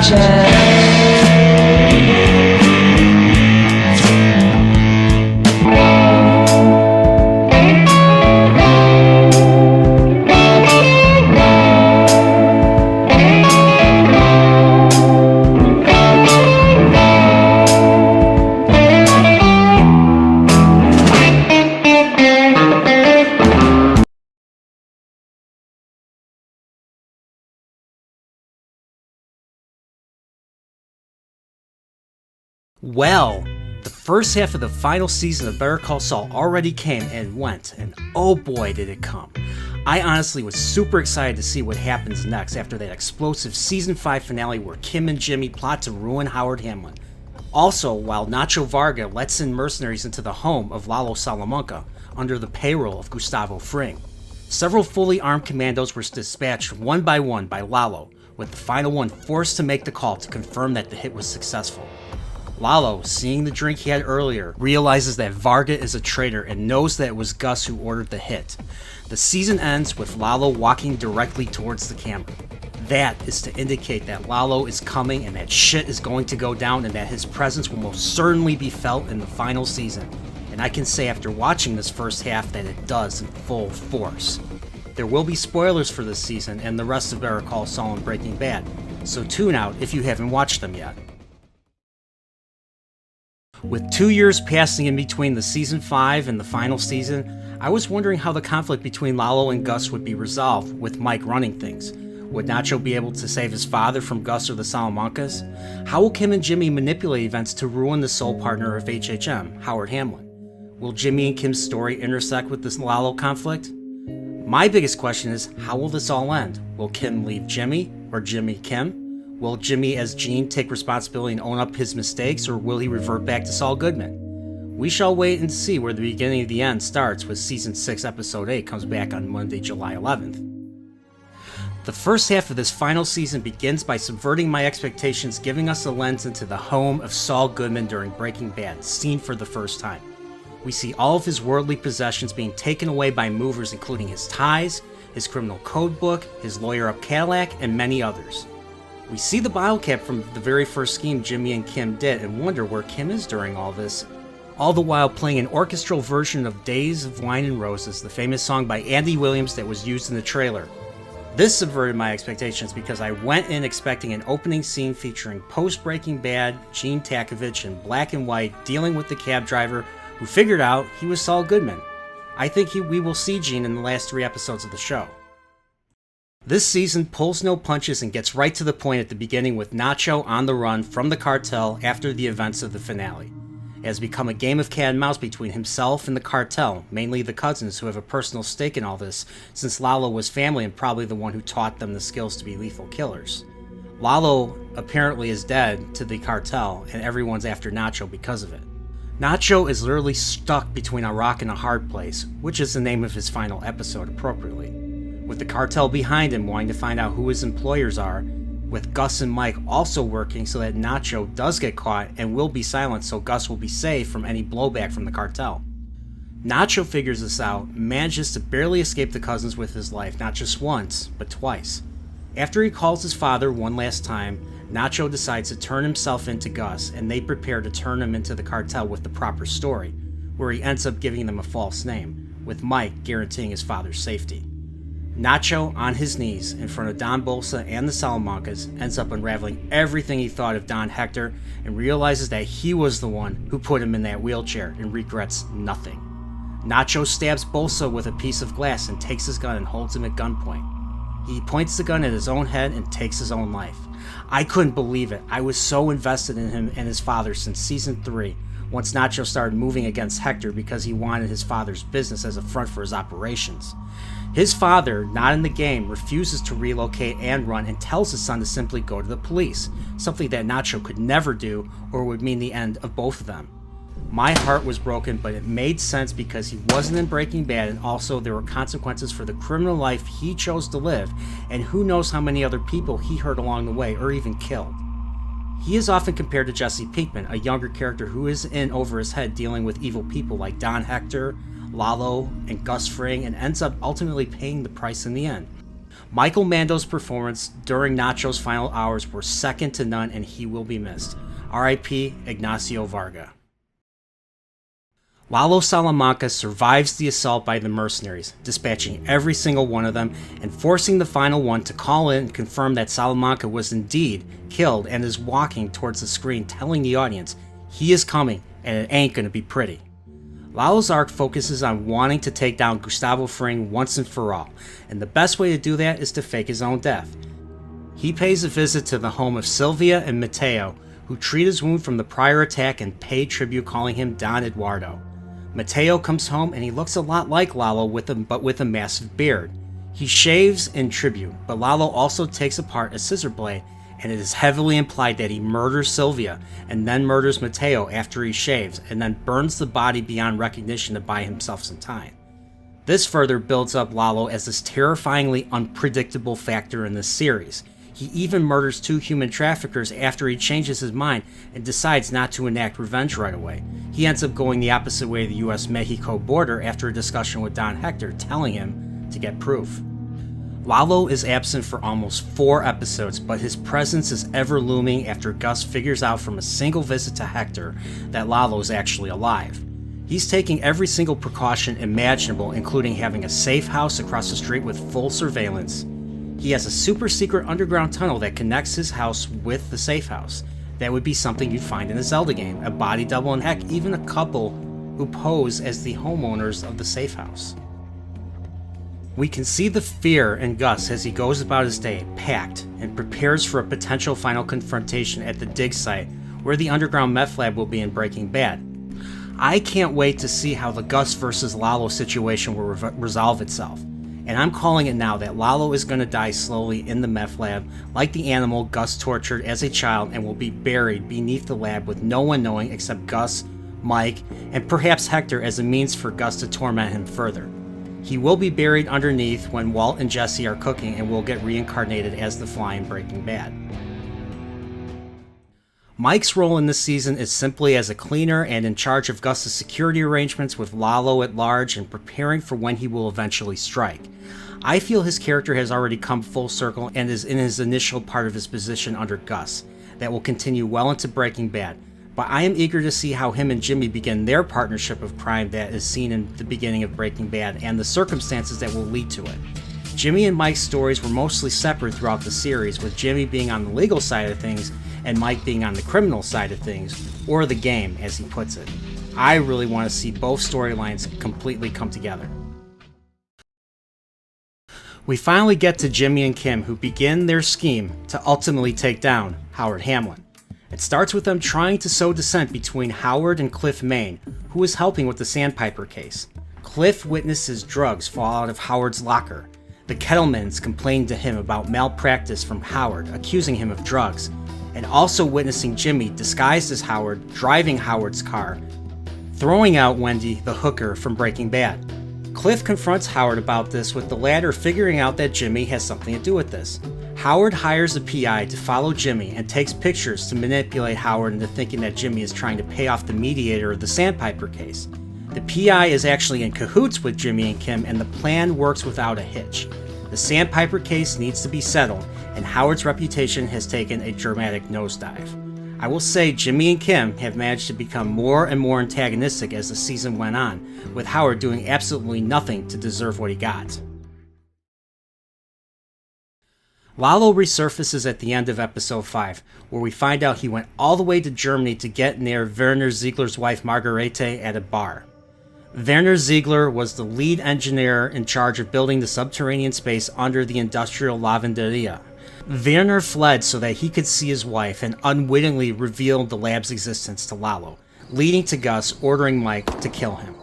chance. Well, the first half of the final season of Better Call Saul already came and went, and oh boy did it come. I honestly was super excited to see what happens next after that explosive Season 5 finale where Kim and Jimmy plot to ruin Howard Hamlin. Also, while Nacho Varga lets in mercenaries into the home of Lalo Salamanca under the payroll of Gustavo Fring. Several fully armed commandos were dispatched one by Lalo, with the final one forced to make the call to confirm that the hit was successful. Lalo, seeing the drink he had earlier, realizes that Varga is a traitor and knows that it was Gus who ordered the hit. The season ends with Lalo walking directly towards the camera. That is to indicate that Lalo is coming and that shit is going to go down and that his presence will most certainly be felt in the final season. And I can say after watching this first half that it does in full force. There will be spoilers for this season and the rest of Better Call Saul and Breaking Bad, so tune out if you haven't watched them yet. With 2 years passing in between the Season 5 and the final season, I was wondering how the conflict between Lalo and Gus would be resolved with Mike running things. Would Nacho be able to save his father from Gus or the Salamancas? How will Kim and Jimmy manipulate events to ruin the sole partner of HHM, Howard Hamlin? Will Jimmy and Kim's story intersect with this Lalo conflict? My biggest question is, how will this all end? Will Kim leave Jimmy, or Jimmy Kim? Will Jimmy as Gene take responsibility and own up his mistakes, or will he revert back to Saul Goodman? We shall wait and see where the beginning of the end starts with Season 6, Episode 8 comes back on Monday, July 11th. The first half of this final season begins by subverting my expectations, giving us a lens into the home of Saul Goodman during Breaking Bad, seen for the first time. We see all of his worldly possessions being taken away by movers, including his ties, his criminal code book, his lawyer-up Cadillac, and many others. We see the bottle cap from the very first scheme Jimmy and Kim did and wonder where Kim is during all this, all the while playing an orchestral version of Days of Wine and Roses, the famous song by Andy Williams that was used in the trailer. This subverted my expectations because I went in expecting an opening scene featuring post-Breaking Bad Gene Takovich in black and white dealing with the cab driver who figured out he was Saul Goodman. I think we will see Gene in the last 3 episodes of the show. This season pulls no punches and gets right to the point at the beginning with Nacho on the run from the cartel after the events of the finale. It has become a game of cat and mouse between himself and the cartel, mainly the cousins who have a personal stake in all this, since Lalo was family and probably the one who taught them the skills to be lethal killers. Lalo apparently is dead to the cartel, and everyone's after Nacho because of it. Nacho is literally stuck between a rock and a hard place, which is the name of his final episode appropriately. With the cartel behind him wanting to find out who his employers are, with Gus and Mike also working so that Nacho does get caught and will be silenced so Gus will be safe from any blowback from the cartel. Nacho figures this out, manages to barely escape the cousins with his life, not just once, but twice. After he calls his father one last time, Nacho decides to turn himself into Gus, and they prepare to turn him into the cartel with the proper story, where he ends up giving them a false name, with Mike guaranteeing his father's safety. Nacho, on his knees in front of Don Bolsa and the Salamancas, ends up unraveling everything he thought of Don Hector and realizes that he was the one who put him in that wheelchair and regrets nothing. Nacho stabs Bolsa with a piece of glass and takes his gun and holds him at gunpoint. He points the gun at his own head and takes his own life. I couldn't believe it. I was so invested in him and his father since Season 3, once Nacho started moving against Hector because he wanted his father's business as a front for his operations. His father, not in the game, refuses to relocate and run and tells his son to simply go to the police, something that Nacho could never do or would mean the end of both of them. My heart was broken, but it made sense because he wasn't in Breaking Bad, and also there were consequences for the criminal life he chose to live, and who knows how many other people he hurt along the way or even killed. He is often compared to Jesse Pinkman, a younger character who is in over his head dealing with evil people like Don Hector, Lalo, and Gus Fring, and ends up ultimately paying the price in the end. Michael Mando's performance during Nacho's final hours were second to none, and he will be missed. R.I.P. Ignacio Varga. Lalo Salamanca survives the assault by the mercenaries, dispatching every single one of them and forcing the final one to call in and confirm that Salamanca was indeed killed and is walking towards the screen, telling the audience he is coming and it ain't gonna be pretty. Lalo's arc focuses on wanting to take down Gustavo Fring once and for all, and the best way to do that is to fake his own death. He pays a visit to the home of Sylvia and Mateo, who treat his wound from the prior attack and pay tribute, calling him Don Eduardo. Mateo comes home and he looks a lot like Lalo but with a massive beard. He shaves in tribute, but Lalo also takes apart a scissor blade, and it is heavily implied that he murders Sylvia and then murders Mateo after he shaves and then burns the body beyond recognition to buy himself some time. This further builds up Lalo as this terrifyingly unpredictable factor in this series. He even murders 2 human traffickers after he changes his mind and decides not to enact revenge right away. He ends up going the opposite way of the US-Mexico border after a discussion with Don Hector, telling him to get proof. Lalo is absent for almost 4 episodes, but his presence is ever looming after Gus figures out from a single visit to Hector that Lalo is actually alive. He's taking every single precaution imaginable, including having a safe house across the street with full surveillance. He has a super secret underground tunnel that connects his house with the safe house. That would be something you'd find in a Zelda game, a body double, and heck, even a couple who pose as the homeowners of the safe house. We can see the fear in Gus as he goes about his day, packed, and prepares for a potential final confrontation at the dig site where the underground meth lab will be in Breaking Bad. I can't wait to see how the Gus versus Lalo situation will resolve itself. And I'm calling it now that Lalo is going to die slowly in the meth lab, like the animal Gus tortured as a child, and will be buried beneath the lab with no one knowing except Gus, Mike, and perhaps Hector as a means for Gus to torment him further. He will be buried underneath when Walt and Jesse are cooking and will get reincarnated as the Fly in Breaking Bad. Mike's role in this season is simply as a cleaner and in charge of Gus's security arrangements with Lalo at large and preparing for when he will eventually strike. I feel his character has already come full circle and is in his initial part of his position under Gus. That will continue well into Breaking Bad, but I am eager to see how him and Jimmy begin their partnership of crime that is seen in the beginning of Breaking Bad and the circumstances that will lead to it. Jimmy and Mike's stories were mostly separate throughout the series, with Jimmy being on the legal side of things and Mike being on the criminal side of things, or the game, as he puts it. I really want to see both storylines completely come together. We finally get to Jimmy and Kim, who begin their scheme to ultimately take down Howard Hamlin. It starts with them trying to sow dissent between Howard and Cliff Main, who is helping with the Sandpiper case. Cliff witnesses drugs fall out of Howard's locker. The Kettlemans complain to him about malpractice from Howard, accusing him of drugs, and also witnessing Jimmy, disguised as Howard, driving Howard's car, throwing out Wendy, the hooker from Breaking Bad. Cliff confronts Howard about this, with the latter figuring out that Jimmy has something to do with this. Howard hires a PI to follow Jimmy and takes pictures to manipulate Howard into thinking that Jimmy is trying to pay off the mediator of the Sandpiper case. The PI is actually in cahoots with Jimmy and Kim, and the plan works without a hitch. The Sandpiper case needs to be settled, and Howard's reputation has taken a dramatic nosedive. I will say Jimmy and Kim have managed to become more and more antagonistic as the season went on, with Howard doing absolutely nothing to deserve what he got. Lalo resurfaces at the end of episode 5, where we find out he went all the way to Germany to get near Werner Ziegler's wife Margarete at a bar. Werner Ziegler was the lead engineer in charge of building the subterranean space under the industrial lavanderia. Werner fled so that he could see his wife and unwittingly revealed the lab's existence to Lalo, leading to Gus ordering Mike to kill him.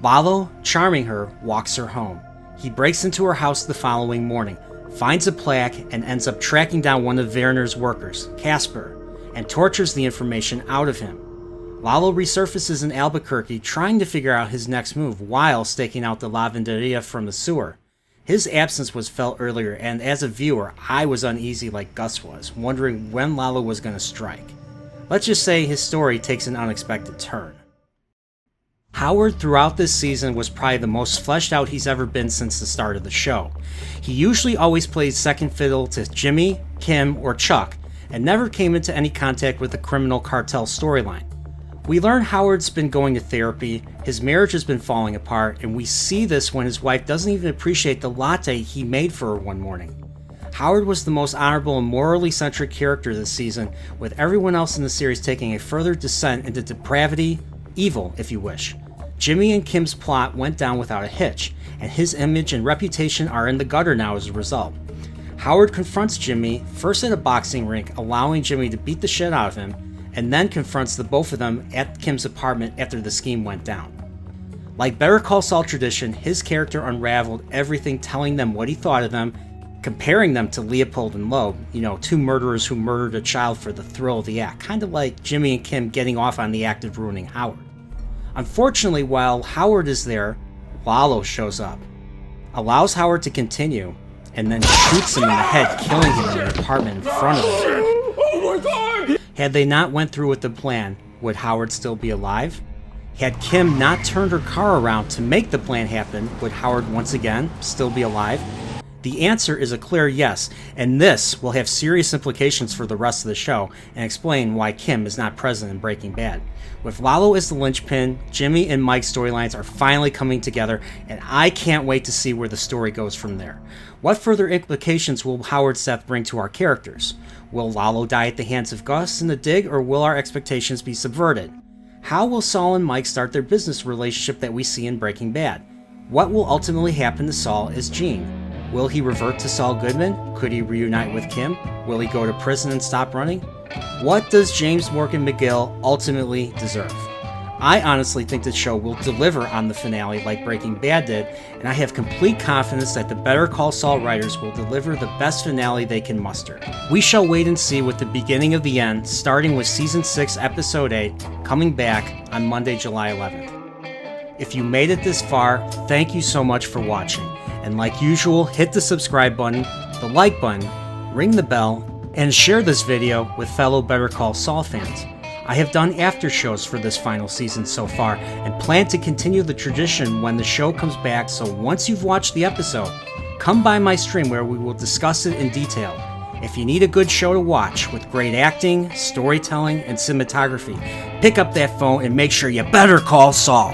Lalo, charming her, walks her home. He breaks into her house the following morning, finds a plaque, and ends up tracking down one of Werner's workers, Casper, and tortures the information out of him. Lalo resurfaces in Albuquerque trying to figure out his next move while staking out the lavanderia from the sewer. His absence was felt earlier, and as a viewer, I was uneasy like Gus was, wondering when Lalo was going to strike. Let's just say his story takes an unexpected turn. Howard throughout this season was probably the most fleshed out he's ever been since the start of the show. He usually always played second fiddle to Jimmy, Kim, or Chuck, and never came into any contact with the criminal cartel storyline. We learn Howard's been going to therapy, his marriage has been falling apart, and we see this when his wife doesn't even appreciate the latte he made for her one morning. Howard was the most honorable and morally centric character this season, with everyone else in the series taking a further descent into depravity, evil if you wish. Jimmy and Kim's plot went down without a hitch, and his image and reputation are in the gutter now as a result. Howard confronts Jimmy, first at a boxing rink, allowing Jimmy to beat the shit out of him, and then confronts the both of them at Kim's apartment after the scheme went down. Like Better Call Saul tradition, his character unraveled everything, telling them what he thought of them, comparing them to Leopold and Loeb, two murderers who murdered a child for the thrill of the act, kind of like Jimmy and Kim getting off on the act of ruining Howard. Unfortunately, while Howard is there, Lalo shows up, allows Howard to continue, and then shoots him in the head, killing him in the apartment in front of him. Oh my God! Had they not went through with the plan, would Howard still be alive? Had Kim not turned her car around to make the plan happen, would Howard once again still be alive? The answer is a clear yes, and this will have serious implications for the rest of the show and explain why Kim is not present in Breaking Bad. With Lalo as the linchpin, Jimmy and Mike's storylines are finally coming together, and I can't wait to see where the story goes from there. What further implications will Howard's death bring to our characters? Will Lalo die at the hands of Gus in the dig, or will our expectations be subverted? How will Saul and Mike start their business relationship that we see in Breaking Bad? What will ultimately happen to Saul as Gene? Will he revert to Saul Goodman? Could he reunite with Kim? Will he go to prison and stop running? What does James Morgan McGill ultimately deserve? I honestly think the show will deliver on the finale like Breaking Bad did, and I have complete confidence that the Better Call Saul writers will deliver the best finale they can muster. We shall wait and see with the beginning of the end, starting with Season 6, Episode 8, coming back on Monday, July 11th. If you made it this far, thank you so much for watching. And like usual, hit the subscribe button, the like button, ring the bell, and share this video with fellow Better Call Saul fans. I have done after shows for this final season so far, and plan to continue the tradition when the show comes back, so once you've watched the episode, come by my stream where we will discuss it in detail. If you need a good show to watch with great acting, storytelling, and cinematography, pick up that phone and make sure you Better Call Saul.